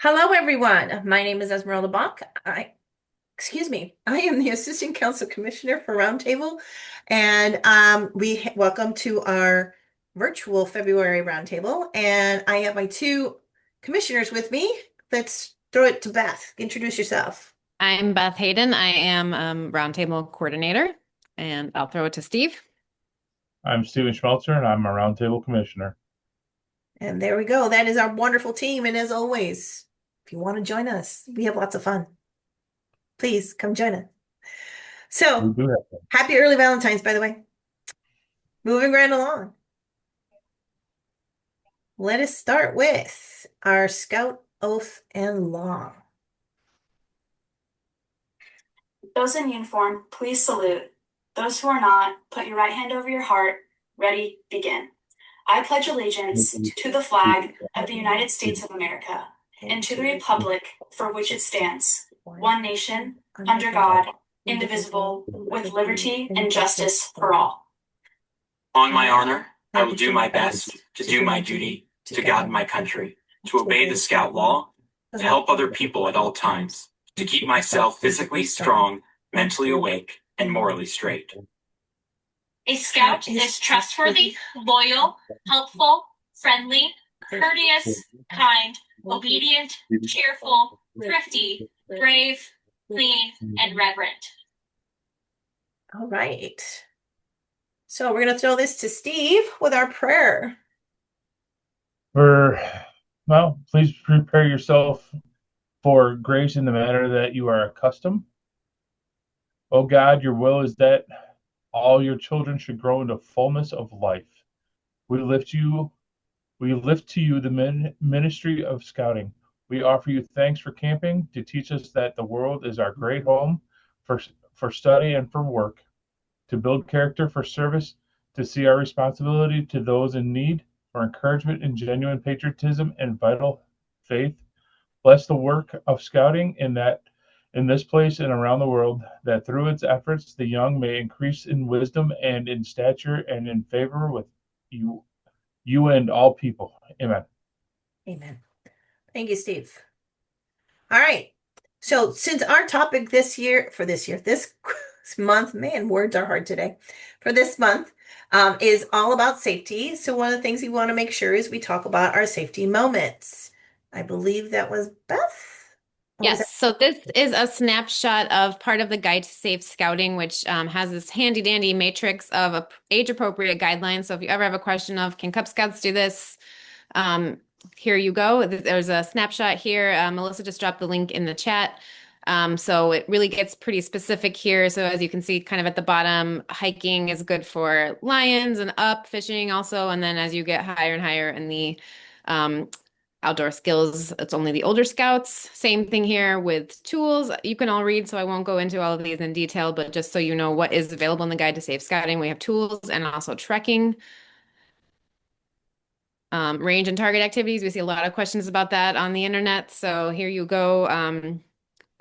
Hello, everyone. My name is Esmeralda Bach. I am the Assistant Council Commissioner for Roundtable, and welcome to our virtual February Roundtable. And I have my two commissioners with me. Let's throw it to Beth. Introduce yourself. I'm Beth Hayden. I am Roundtable Coordinator, and I'll throw it to Steve. I'm Steven Schmelzer, and I'm a Roundtable Commissioner. And there we go. That is our wonderful team. And as always, if you want to join us, we have lots of fun. Please come join us. We So, do have them. happy early Valentine's, by the way. Moving right along. Let us start with our Scout Oath and Law. Those in uniform, please salute. Those who are not, put your right hand over your heart. Ready, begin. I pledge allegiance to the flag of the United States of America and to the republic for which it stands, one nation, under God, indivisible, with liberty and justice for all. On my honor, I will do my best to do my duty to God and my country, to obey the Scout law, to help other people at all times, to keep myself physically strong, mentally awake, and morally straight. A Scout is trustworthy, loyal, helpful, friendly, courteous, kind, obedient, cheerful, thrifty, brave, clean, and reverent. All right. So we're going to throw this to Steve with our prayer. Please prepare yourself for grace in the manner that you are accustomed. O God, your will is that all your children should grow into fullness of life. We lift to you the ministry of scouting. We offer you thanks for camping to teach us that the world is our great home for study and for work, to build character for service, to see our responsibility to those in need, for encouragement in genuine patriotism and vital faith. Bless the work of scouting in this place and around the world, that through its efforts the young may increase in wisdom and in stature and in favor with you and all people. Amen. Amen. Thank you, Steve. All right. So since our topic this month, man, words are hard today. For this month, is all about safety. So one of the things we want to make sure is we talk about our safety moments. I believe that was Beth. Yes, so this is a snapshot of part of the Guide to Safe Scouting, which has this handy dandy matrix of age-appropriate guidelines. So if you ever have a question of, can Cub Scouts do this? Here you go. There's a snapshot here. Melissa just dropped the link in the chat. So it really gets pretty specific here. So as you can see, kind of at the bottom, hiking is good for lions and up, fishing also. And then as you get higher and higher in the outdoor skills, it's only the older scouts. Same thing here with tools. You can all read, so I won't go into all of these in detail, but just so you know what is available in the Guide to Safe Scouting, we have tools and also trekking. Range and target activities. We see a lot of questions about that on the internet. So here you go.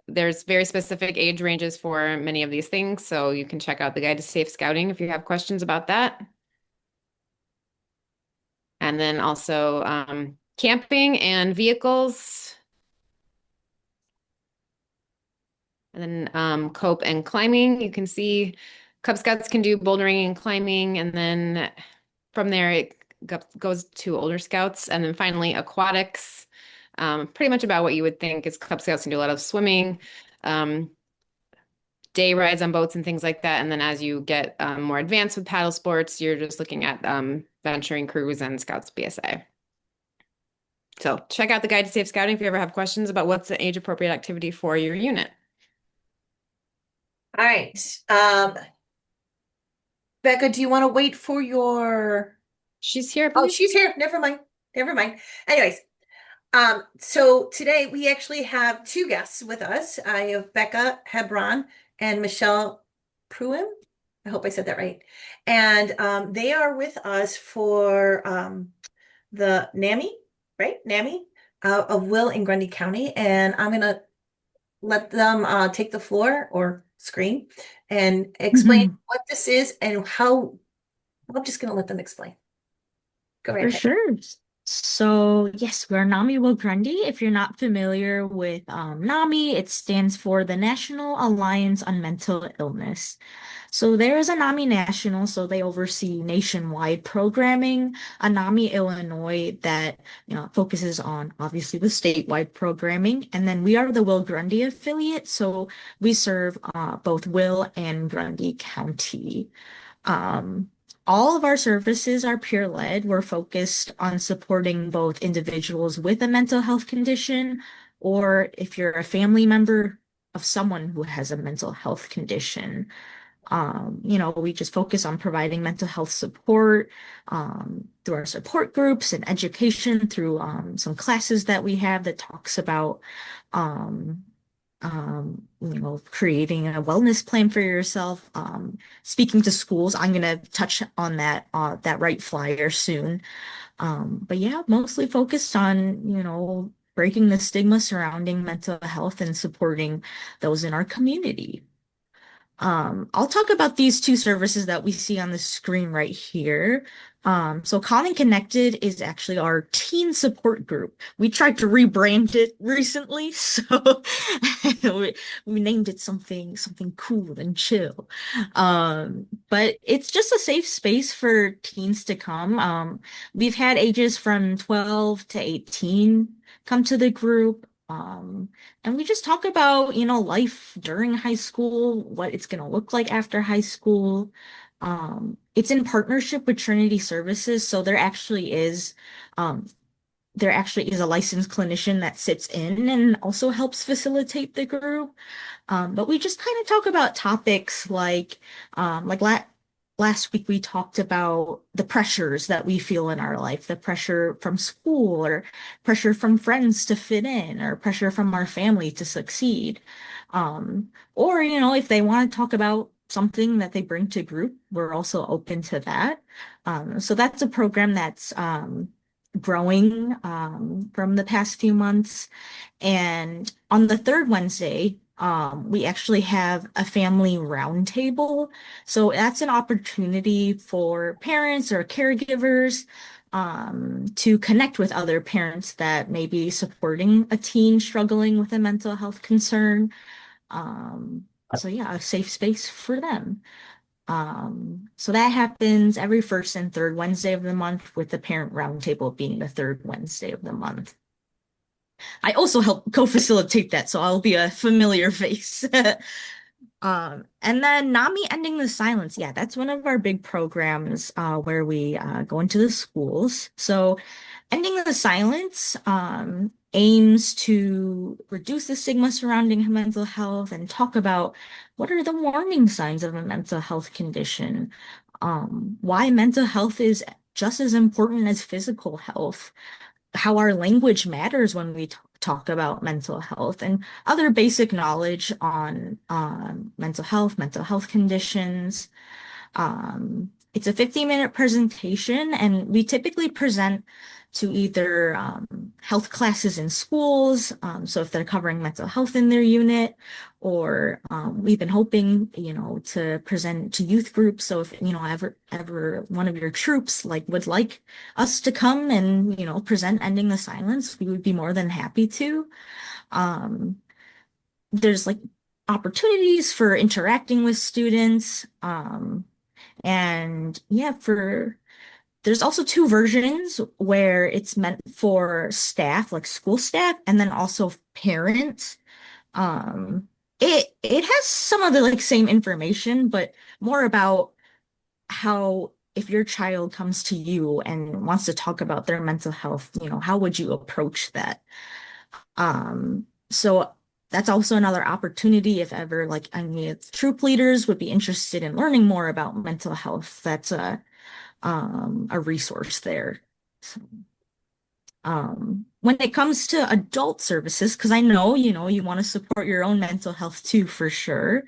There's very specific age ranges for many of these things. So you can check out the Guide to Safe Scouting if you have questions about that. And then also camping and vehicles. And then cope and climbing. You can see Cub Scouts can do bouldering and climbing. And then from there, it goes to older scouts. And then finally, aquatics. Pretty much about what you would think is Cub Scouts can do a lot of swimming, day rides on boats and things like that. And then as you get more advanced with paddle sports, you're just looking at venturing crews and Scouts BSA. So check out the Guide to Safe Scouting if you ever have questions about what's the age-appropriate activity for your unit. All right. Becca, do you want to wait for your... She's here. Oh, she's here. Never mind. Never mind. Anyways, so today we actually have two guests with us. I have Becca Hebron and Michelle Pruim. I hope I said that right. And they are with us for the NAMI, right? NAMI of Will in Grundy County. And I'm going to let them take the floor or screen and explain what this is and how. I'm just going to let them explain. Go right For ahead. sure. So yes, we're NAMI Will Grundy. If you're not familiar with NAMI, it stands for the National Alliance on Mental Illness. So there is a NAMI National, so they oversee nationwide programming. A NAMI Illinois that focuses on obviously the statewide programming, and then we are the Will Grundy affiliate, so we serve both Will and Grundy County. Um, all of our services are peer-led. We're focused on supporting both individuals with a mental health condition, or if you're a family member of someone who has a mental health condition. We just focus on providing mental health support through our support groups and education through some classes that we have that talks about um, creating a wellness plan for yourself. Speaking to schools, I'm gonna touch on that right flyer soon. But yeah, mostly focused on, breaking the stigma surrounding mental health and supporting those in our community. I'll talk about these two services that we see on the screen right here. So Calm and Connected is actually our teen support group. We tried to rebrand it recently, so we named it something cool and chill. But it's just a safe space for teens to come. We've had ages from 12 to 18 come to the group. And we just talk about, life during high school, what it's going to look like after high school. It's in partnership with Trinity Services, so um, there actually is a licensed clinician that sits in and also helps facilitate the group. But we just kind of talk about topics like last week we talked about the pressures that we feel in our life, the pressure from school or pressure from friends to fit in or pressure from our family to succeed. Or, if they want to talk about something that they bring to group, we're also open to that. So that's a program that's growing from the past few months. And on the third Wednesday, we actually have a family roundtable. So that's an opportunity for parents or caregivers to connect with other parents that may be supporting a teen struggling with a mental health concern. So yeah, a safe space for them. So that happens every first and third Wednesday of the month, with the parent roundtable being the third Wednesday of the month. I also help co-facilitate that, so I'll be a familiar face. And then NAMI Ending the Silence. Yeah, that's one of our big programs where we go into the schools. So Ending the Silence aims to reduce the stigma surrounding mental health and talk about what are the warning signs of a mental health condition, why mental health is just as important as physical health, how our language matters when we talk about mental health, and other basic knowledge on mental health conditions. It's a 15-minute presentation, and we typically present to either health classes in schools, so if they're covering mental health in their unit, or we've been hoping, to present to youth groups. So if, ever one of your troops would like us to come and, present Ending the Silence, we would be more than happy to. There's opportunities for interacting with students. And yeah, there's also two versions where it's meant for staff, like school staff, and then also parents. It has some of the same information, but more about how, if your child comes to you and wants to talk about their mental health, how would you approach that? So that's also another opportunity if ever if troop leaders would be interested in learning more about mental health. That's a resource there. So, when it comes to adult services, because I know, you want to support your own mental health too, for sure.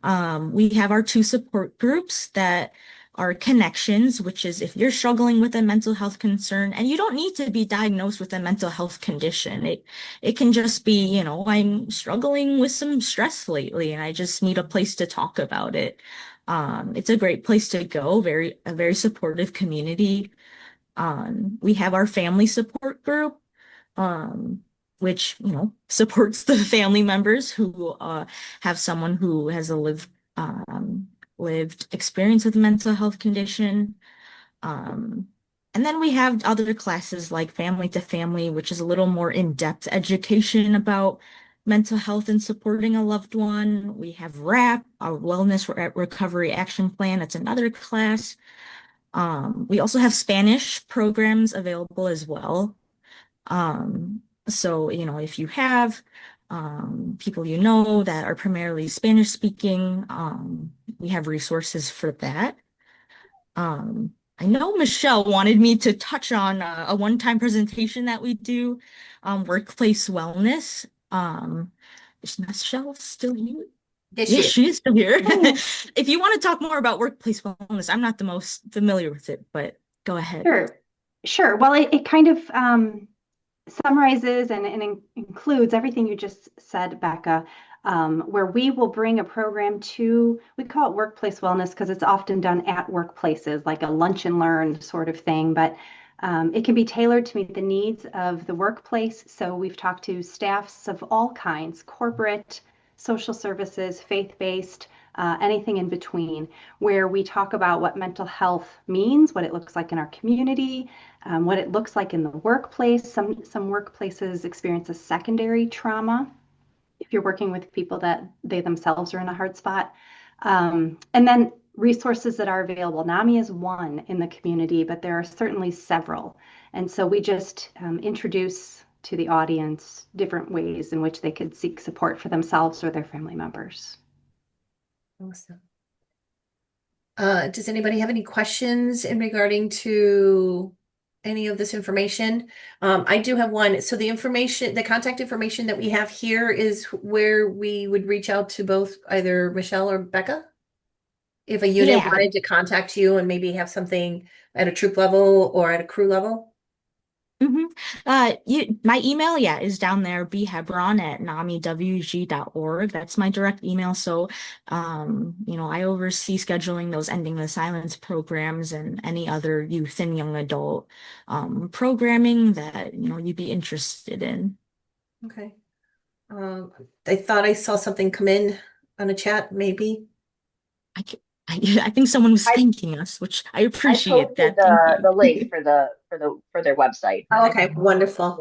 We have our two support groups that are Connections, which is if you're struggling with a mental health concern, and you don't need to be diagnosed with a mental health condition. It can just be, I'm struggling with some stress lately and I just need a place to talk about it. It's a great place to go, a very supportive community. We have our family support group, um, which, supports the family members who have someone who has a lived experience with mental health condition. Um, and then we have other classes like Family to Family, which is a little more in-depth education about mental health and supporting a loved one. We have RAP, our Wellness Recovery Action Plan. That's another class. We also have Spanish programs available as well. So, if you have people that are primarily Spanish speaking, we have resources for that. I know Michelle wanted me to touch on a one-time presentation that we do, workplace wellness. Is Michelle still here? Yes, Yes, she is. she is still here. If you want to talk more about workplace wellness, I'm not the most familiar with it, but go ahead. Sure, sure. Well, it kind of summarizes and includes everything you just said, Becca, where we will bring a program to, we call it workplace wellness because it's often done at workplaces, like a lunch and learn sort of thing, but it can be tailored to meet the needs of the workplace. So we've talked to staffs of all kinds, corporate, social services, faith-based, anything in between, where we talk about what mental health means, what it looks like in our community, what it looks like in the workplace. Some workplaces experience a secondary trauma if you're working with people that they themselves are in a hard spot. And then resources that are available. NAMI is one in the community, but there are certainly several. And so we just introduce to the audience different ways in which they could seek support for themselves or their family members. Awesome. Does anybody have any questions in regarding to any of this information? I do have one. So the information, the contact information that we have here is where we would reach out to both either Michelle or Becca? If a unit Yeah. wanted to contact you and maybe have something at a troop level or at a crew level? Mm-hmm. My email, is down there, bhebron@namiwg.org. That's my direct email. So, I oversee scheduling those Ending the Silence programs and any other youth and young adult programming that, you'd be interested in. Okay. I thought I saw something come in on a chat, maybe. I, ca- I think someone was I thanking us, which I I appreciate posted that. Thank the you. link for their website. Oh, okay, wonderful.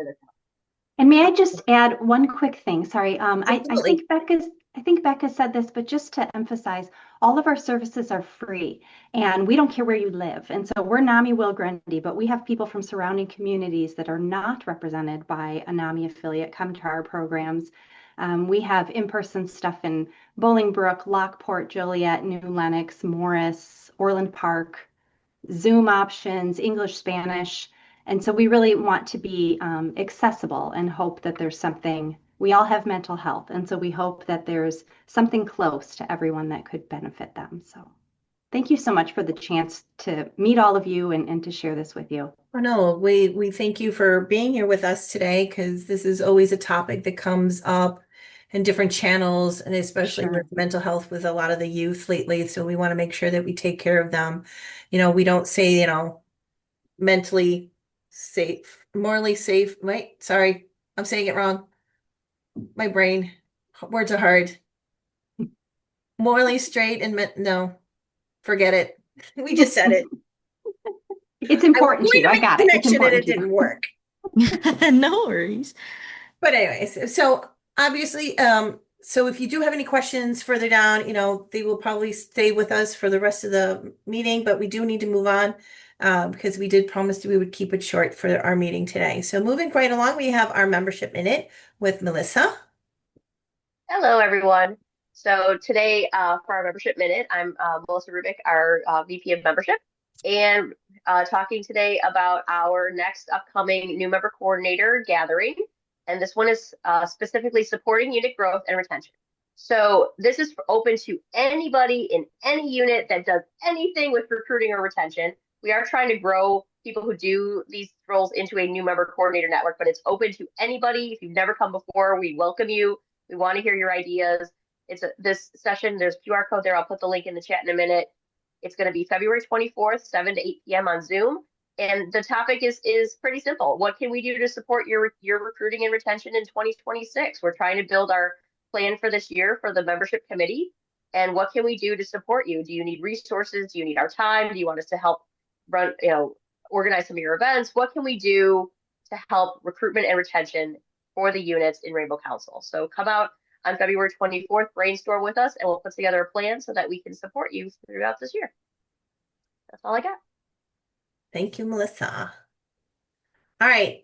And may I just add one quick thing? Sorry, I Absolutely. think Becca said this, but just to emphasize, all of our services are free, and we don't care where you live. And so we're NAMI Will Grundy, but we have people from surrounding communities that are not represented by a NAMI affiliate come to our programs. We have in-person stuff in Bolingbrook, Lockport, Joliet, New Lenox, Morris, Orland Park, Zoom options, English, Spanish. And so we really want to be accessible and hope that there's something. We all have mental health. And so we hope that there's something close to everyone that could benefit them. So thank you so much for the chance to meet all of you and to share this with you. Oh, no, we thank you for being here with us today because this is always a topic that comes up in different channels and especially Sure. with mental health with a lot of the youth lately. So we want to make sure that we take care of them. We don't say, mentally safe, morally safe. Wait, sorry, I'm saying it wrong. My brain, words are hard. Morally straight and no, forget it. We just said it. It's I was important to going you. I make got a it. It's connection and important it to you. didn't work. No worries. But anyways, so obviously, so if you do have any questions further down, they will probably stay with us for the rest of the meeting, but we do need to move on because we did promise we would keep it short for our meeting today. So moving right along, we have our membership minute with Melissa. Hello, everyone. So today, for our membership minute, I'm Melissa Rubik, our VP of membership, and talking today about our next upcoming new member coordinator gathering. And this one is specifically supporting unit growth and retention. So this is open to anybody in any unit that does anything with recruiting or retention. We are trying to grow people who do these roles into a new member coordinator network, but it's open to anybody. If you've never come before, we welcome you. We want to hear your ideas. This session, there's a QR code there. I'll put the link in the chat in a minute. It's going to be February 24th, 7 to 8 p.m. on Zoom. And the topic is pretty simple. What can we do to support your recruiting and retention in 2026? We're trying to build our plan for this year for the membership committee. And what can we do to support you? Do you need resources? Do you need our time? Do you want us to help run, organize some of your events? What can we do to help recruitment and retention for the units in Rainbow Council? So come out on February 24th, brainstorm with us, and we'll put together a plan so that we can support you throughout this year. That's all I got. Thank you, Melissa. All right.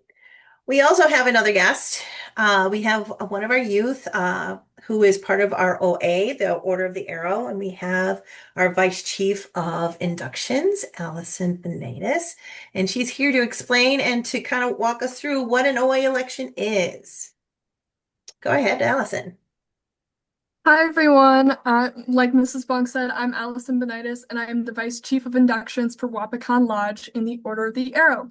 We also have another guest. We have one of our youth who is part of our OA, the Order of the Arrow, and we have our Vice Chief of Inductions, Allison Benitez, and she's here to explain and to kind of walk us through what an OA election is. Go ahead, Allison. Hi, everyone. Like Mrs. Bong said, I'm Allison Benitez, and I am the Vice Chief of Inductions for Wapakan Lodge in the Order of the Arrow.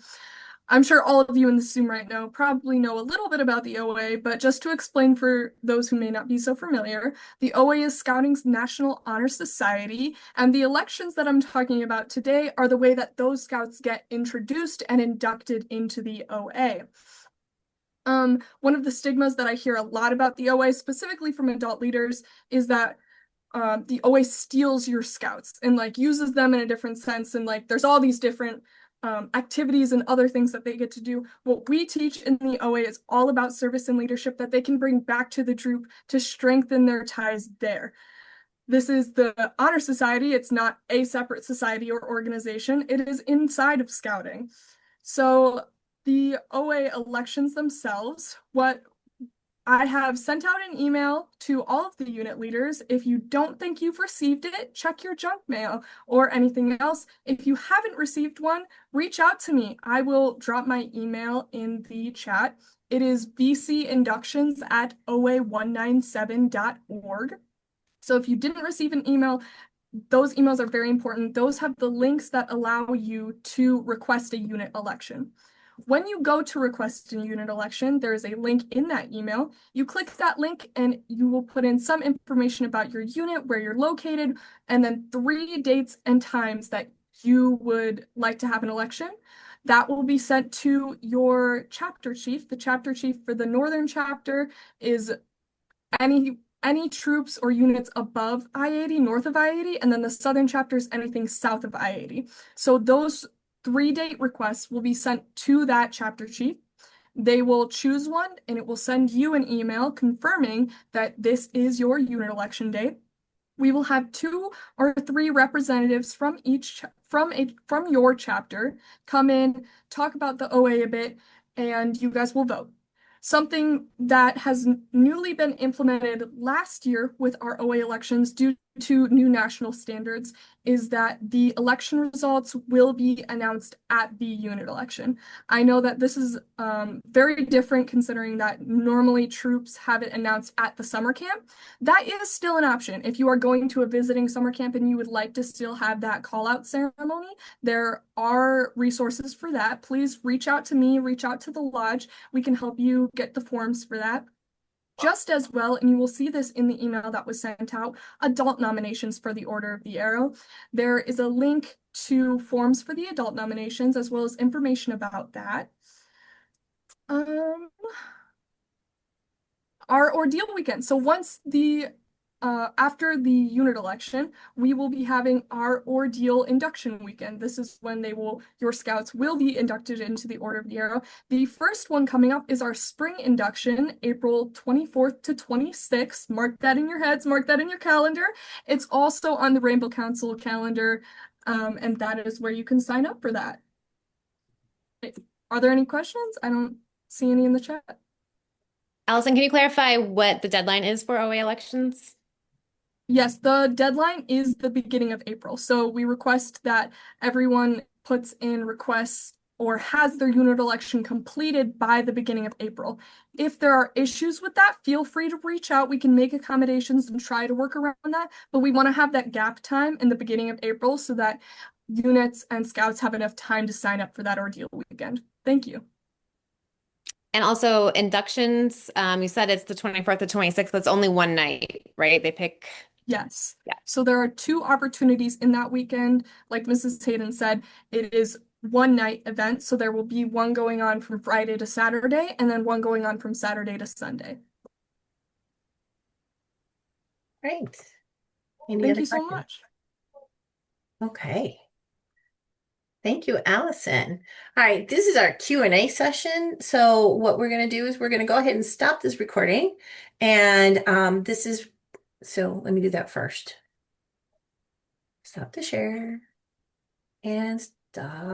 I'm sure all of you in the Zoom right now probably know a little bit about the OA, but just to explain for those who may not be so familiar, the OA is Scouting's National Honor Society, and the elections that I'm talking about today are the way that those scouts get introduced and inducted into the OA. One of the stigmas that I hear a lot about the OA, specifically from adult leaders, is that the OA steals your scouts and like uses them in a different sense. And like there's all these different activities and other things that they get to do. What we teach in the OA is all about service and leadership that they can bring back to the troop to strengthen their ties there. This is the Honor Society. It's not a separate society or organization. It is inside of Scouting. So the OA elections themselves, what I have sent out an email to all of the unit leaders. If you don't think you've received it, check your junk mail or anything else. If you haven't received one, reach out to me. I will drop my email in the chat. It is vcinductions@oa197.org. So if you didn't receive an email, those emails are very important. Those have the links that allow you to request a unit election. When you go to request a unit election, there is a link in that email. You click that link and you will put in some information about your unit, where you're located, and then 3 dates and times that you would like to have an election. That will be sent to your chapter chief. The chapter chief for the Northern chapter is any troops or units above I-80, north of I-80, and then the Southern chapter is anything south of I-80. So those 3-date requests will be sent to that chapter chief. They will choose one and it will send you an email confirming that this is your unit election date. We will have 2 or 3 representatives from your chapter come in, talk about the OA a bit, and you guys will vote. Something that has newly been implemented last year with our OA elections due to new national standards is that the election results will be announced at the unit election. I know that this is very different considering that normally troops have it announced at the summer camp. That is still an option. If you are going to a visiting summer camp and you would like to still have that call-out ceremony, there are resources for that. Please reach out to me, reach out to the lodge. We can help you get the forms for that. Just as well, and you will see this in the email that was sent out, adult nominations for the Order of the Arrow. There is a link to forms for the adult nominations as well as information about that. Our ordeal weekend. So once after the unit election, we will be having our ordeal induction weekend. This is when your scouts will be inducted into the Order of the Arrow. The first one coming up is our spring induction, April 24th to 26th. Mark that in your heads, mark that in your calendar. It's also on the Rainbow Council calendar, and that is where you can sign up for that. Are there any questions? I don't see any in the chat. Allison, can you clarify what the deadline is for OA elections? Yes, the deadline is the beginning of April. So we request that everyone puts in requests or has their unit election completed by the beginning of April. If there are issues with that, feel free to reach out. We can make accommodations and try to work around that. But we want to have that gap time in the beginning of April so that units and scouts have enough time to sign up for that ordeal weekend. Thank you. And also inductions, you said it's the 24th to 26th, but it's only one night, right? They pick. Yes. Yeah. So there are 2 opportunities in that weekend. Like Mrs. Hayden said, it is one night event. So there will be one going on from Friday to Saturday and then one going on from Saturday to Sunday. Great. Any Thank other you so questions? much. Okay. Thank you, Allison. All right, this is our Q&A session. So what we're going to do is we're going to go ahead and stop this recording. And so let me do that first. Stop the share and stop.